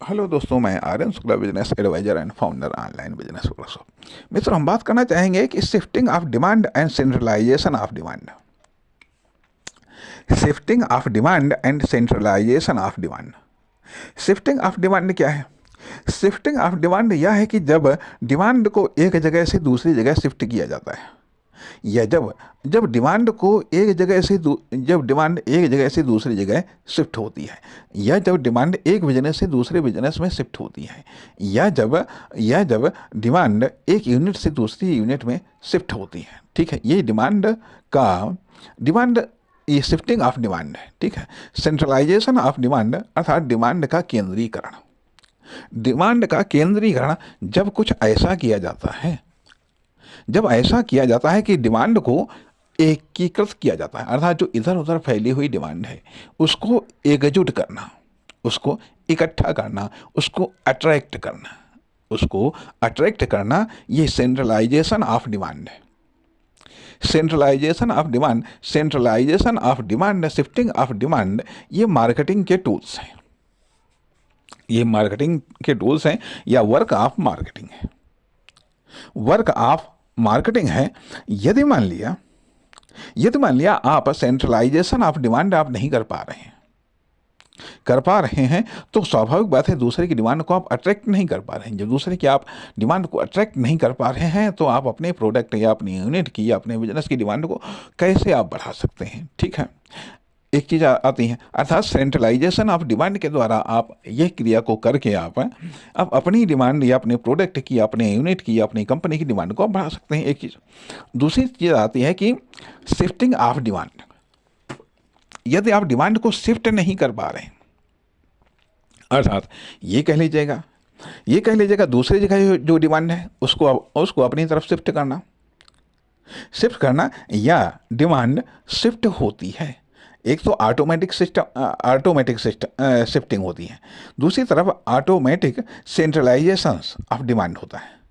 Hello दोस्तों, मैं Aryan Shukla, business advisor and founder online business workshop. मित्रों, हम बात करना चाहेंगे कि shifting of demand and centralisation of demand. Shifting of demand and centralisation of demand. Shifting of demand क्या है? शिफ्टिंग ऑफ डिमांड यह है कि जब डिमांड को एक जगह से दूसरी जगह शिफ्ट किया जाता है, या जब जब डिमांड को एक जगह से जब डिमांड एक जगह से दूसरी जगह शिफ्ट होती है, या जब डिमांड एक बिजनेस से दूसरे बिजनेस में शिफ्ट होती है, या जब डिमांड एक यूनिट से दूसरी यूनिट में शिफ्ट होती है। ठीक है, ये डिमांड ये शिफ्टिंग ऑफ डिमांड है। ठीक है, सेंट्रलाइजेशन ऑफ डिमांड अर्थात डिमांड का केंद्रीकरण। डिमांड का केंद्रीकरण जब कुछ ऐसा किया जाता है, जब ऐसा किया जाता है कि डिमांड को एकीकृत किया जाता है, अर्थात जो इधर उधर फैली हुई डिमांड है उसको एकजुट करना, उसको इकट्ठा करना, उसको अट्रैक्ट करना, ये सेंट्रलाइजेशन ऑफ डिमांड है। Centralisation of demand, shifting of demand, ये मार्केटिंग के टूल्स हैं। या वर्क ऑफ मार्केटिंग है। यदि मान लिया आप सेंट्रलाइजेशन ऑफ डिमांड आप नहीं कर पा रहे हैं, तो स्वाभाविक बात है दूसरे की डिमांड को आप अट्रैक्ट नहीं कर पा रहे हैं। जब दूसरे की आप डिमांड को अट्रैक्ट नहीं कर पा रहे हैं, तो आप अपने प्रोडक्ट या अपनी यूनिट की या अपने बिजनेस की डिमांड को कैसे आप बढ़ा सकते हैं? ठीक है, एक चीज़ आती है, अर्थात सेंट्रलाइजेशन ऑफ डिमांड के द्वारा आप यह क्रिया को करके आप अपनी डिमांड या अपने प्रोडक्ट की, अपने यूनिट की, अपनी कंपनी की डिमांड को आप बढ़ा सकते हैं। एक चीज़। दूसरी चीज़ आती है कि शिफ्टिंग ऑफ डिमांड। यदि आप डिमांड को शिफ्ट नहीं कर पा रहे हैं, अर्थात ये कह लीजिएगा दूसरी जगह जो डिमांड है उसको अपनी तरफ शिफ्ट करना, या डिमांड शिफ्ट होती है। एक तो ऑटोमेटिक शिफ्टिंग होती है, दूसरी तरफ ऑटोमेटिक सेंट्रलाइजेशन ऑफ डिमांड होता है।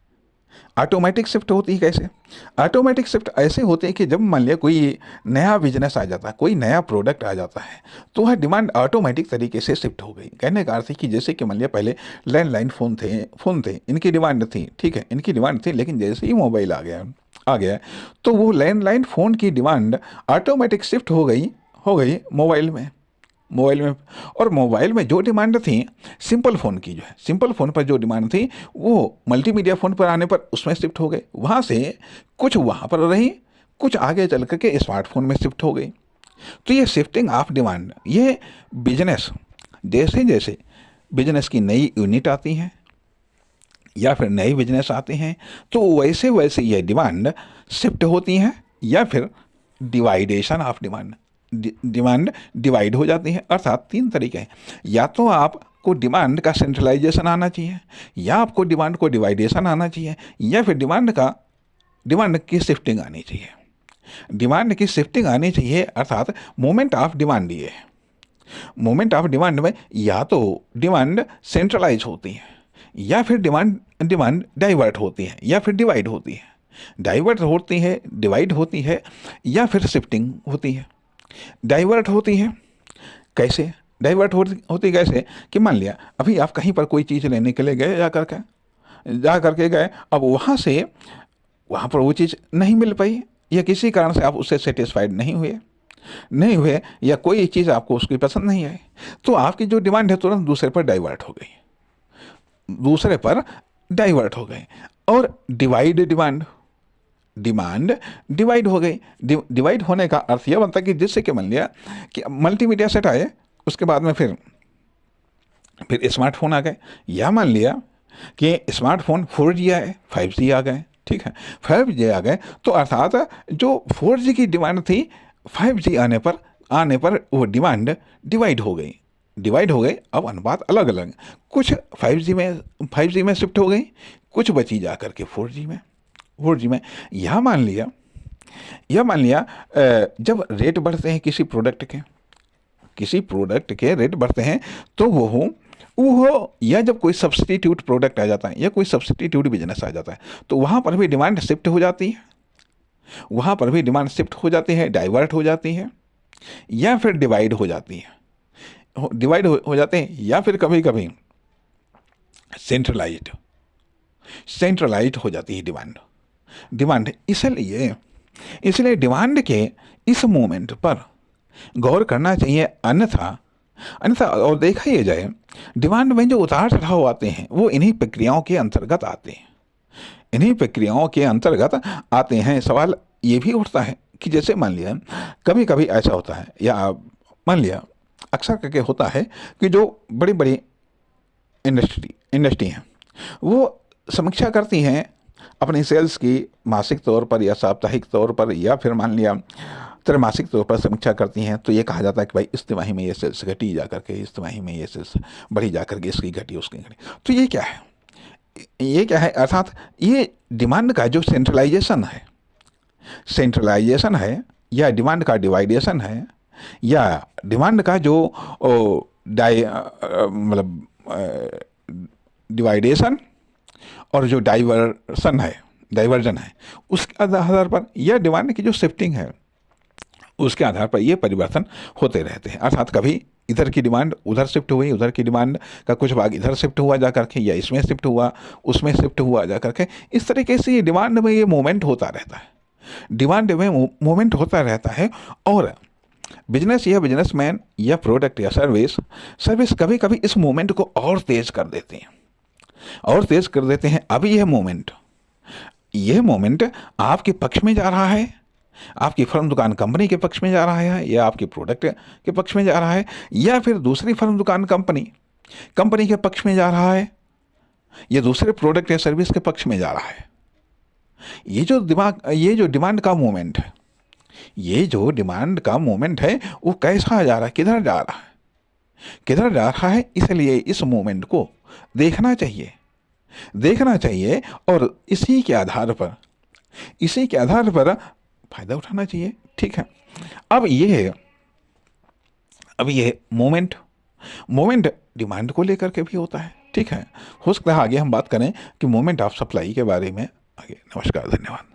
ऑटोमेटिक शिफ्ट होती है कैसे? ऑटोमेटिक शिफ्ट ऐसे होते हैं कि जब मान लिया कोई नया बिजनेस आ जाता है, कोई नया प्रोडक्ट आ जाता है, तो वह डिमांड ऑटोमेटिक तरीके से शिफ्ट हो गई। कहने का अर्थ है कि जैसे कि मान लिया पहले लैंडलाइन फ़ोन थे, इनकी डिमांड थी। ठीक है, इनकी डिमांड थी, लेकिन जैसे ही मोबाइल आ गया तो वो लैंडलाइन फ़ोन की डिमांड ऑटोमेटिक शिफ्ट हो गई मोबाइल में। और मोबाइल में जो डिमांड थी सिंपल फ़ोन पर जो डिमांड थी, वो मल्टीमीडिया फ़ोन पर आने पर उसमें शिफ्ट हो गए। वहाँ से कुछ वहाँ पर रही, कुछ आगे चल करके स्मार्टफोन में शिफ्ट हो गई। तो ये शिफ्टिंग ऑफ डिमांड, ये बिजनेस जैसे जैसे बिजनेस की नई यूनिट आती हैं या फिर नए बिजनेस आते हैं, तो वैसे वैसे ये डिमांड शिफ्ट होती हैं, या फिर डिवाइडेशन ऑफ डिमांड डिवाइड हो जाती है। अर्थात तीन तरीके हैं, या तो आपको डिमांड का सेंट्रलाइजेशन आना चाहिए, या आपको डिमांड को डिवाइडेशन आना चाहिए, या फिर डिमांड की शिफ्टिंग आनी चाहिए। डिमांड की शिफ्टिंग आनी चाहिए, अर्थात मोमेंट ऑफ डिमांड ये है। मोमेंट ऑफ डिमांड में या तो डिमांड सेंट्रलाइज होती है, या फिर डिमांड डाइवर्ट होती है, या फिर डिवाइड होती है। डाइवर्ट होती है, डिवाइड होती है, या फिर शिफ्टिंग होती है। डाइवर्ट होती है कैसे? होती कैसे कि मान लिया अभी आप कहीं पर कोई चीज़ लेने के लिए गए, जा करके गए, अब वहाँ पर वो चीज़ नहीं मिल पाई, या किसी कारण से आप उससे सेटिस्फाइड नहीं हुए, या कोई चीज़ आपको उसकी पसंद नहीं आई, तो आपकी जो डिमांड है तुरंत दूसरे पर डाइवर्ट हो गई। और डिमांड डिवाइड हो गई। डिवाइड होने का अर्थ यह बनता है कि जिससे कि मान लिया कि मल्टीमीडिया सेट आए, उसके बाद में फिर स्मार्टफोन आ गए, या मान लिया कि स्मार्टफोन 4G आए, 5G आ गए। ठीक है, 5G आ गए तो अर्थात जो 4G की डिमांड थी, 5G आने पर वो डिमांड डिवाइड हो गई। अब अनुपात अलग अलग, कुछ 5G में शिफ्ट हो गई, कुछ बची जा करके 4G में। यह मान लिया जब रेट बढ़ते हैं किसी प्रोडक्ट के रेट बढ़ते हैं, तो वो या जब कोई सब्स्टिट्यूट प्रोडक्ट आ जाता है, या कोई सब्स्टिट्यूट बिजनेस आ जाता है, तो वहाँ पर भी डिमांड शिफ्ट हो जाती है, डाइवर्ट हो जाती है, या फिर डिवाइड हो जाती है, या फिर कभी कभी सेंट्रलाइज्ड सेंट्रलाइज्ड हो जाती है डिमांड इसलिए डिमांड के इस मोमेंट पर गौर करना चाहिए। अन्यथा अन्यथा और देखा ये जाए, डिमांड में जो उतार चढ़ाव आते हैं वो इन्हीं प्रक्रियाओं के अंतर्गत आते हैं। सवाल ये भी उठता है कि जैसे मान लिया कभी कभी ऐसा होता है, या मान लिया अक्सर करके होता है कि जो बड़ी बड़ी इंडस्ट्री हैं वो समीक्षा करती हैं अपनी सेल्स की मासिक तौर पर या साप्ताहिक तौर पर, या फिर मान लिया त्रैमासिक तौर पर समीक्षा करती हैं। तो ये कहा जाता है कि भाई इस तिमाही में ये सेल्स घटी जा करके, इस तिमाही में ये सेल्स बढ़ी जा करके, इसकी घटी उसकी घटी। तो ये क्या है? अर्थात ये डिमांड का जो सेंट्रलाइजेशन है या डिमांड का डिवाइडेशन है, या डिमांड का जो डिवाइडेशन और जो डाइवर्जन है उसके आधार पर, या डिमांड की जो शिफ्टिंग है उसके आधार पर ये परिवर्तन होते रहते हैं। अर्थात कभी इधर की डिमांड उधर शिफ्ट हुई, उधर की डिमांड का कुछ भाग इधर शिफ्ट हुआ जा करके, या इसमें शिफ्ट हुआ, उसमें शिफ्ट हुआ जा करके। इस तरीके से ये डिमांड में ये मूवमेंट होता रहता है। और बिजनेस या बिजनेसमैन या प्रोडक्ट या सर्विस कभी कभी इस मूवमेंट को और तेज कर देते हैं। अब यह मोमेंट आपके पक्ष में जा रहा है, आपकी फर्म दुकान कंपनी के पक्ष में जा रहा है, या आपके प्रोडक्ट के पक्ष में जा रहा है, या फिर दूसरी फर्म दुकान कंपनी के पक्ष में जा रहा है, या दूसरे प्रोडक्ट या सर्विस के पक्ष में जा रहा है। ये जो डिमांड का मूवमेंट है वो कैसा जा रहा है, किधर जा रहा है। इसलिए इस मूवमेंट को देखना चाहिए और इसी के आधार पर फायदा उठाना चाहिए। ठीक है। अब ये मोमेंट डिमांड को लेकर के भी होता है। ठीक है। हो सकता है आगे हम बात करें कि मोमेंट ऑफ सप्लाई के बारे में आगे। नमस्कार, धन्यवाद।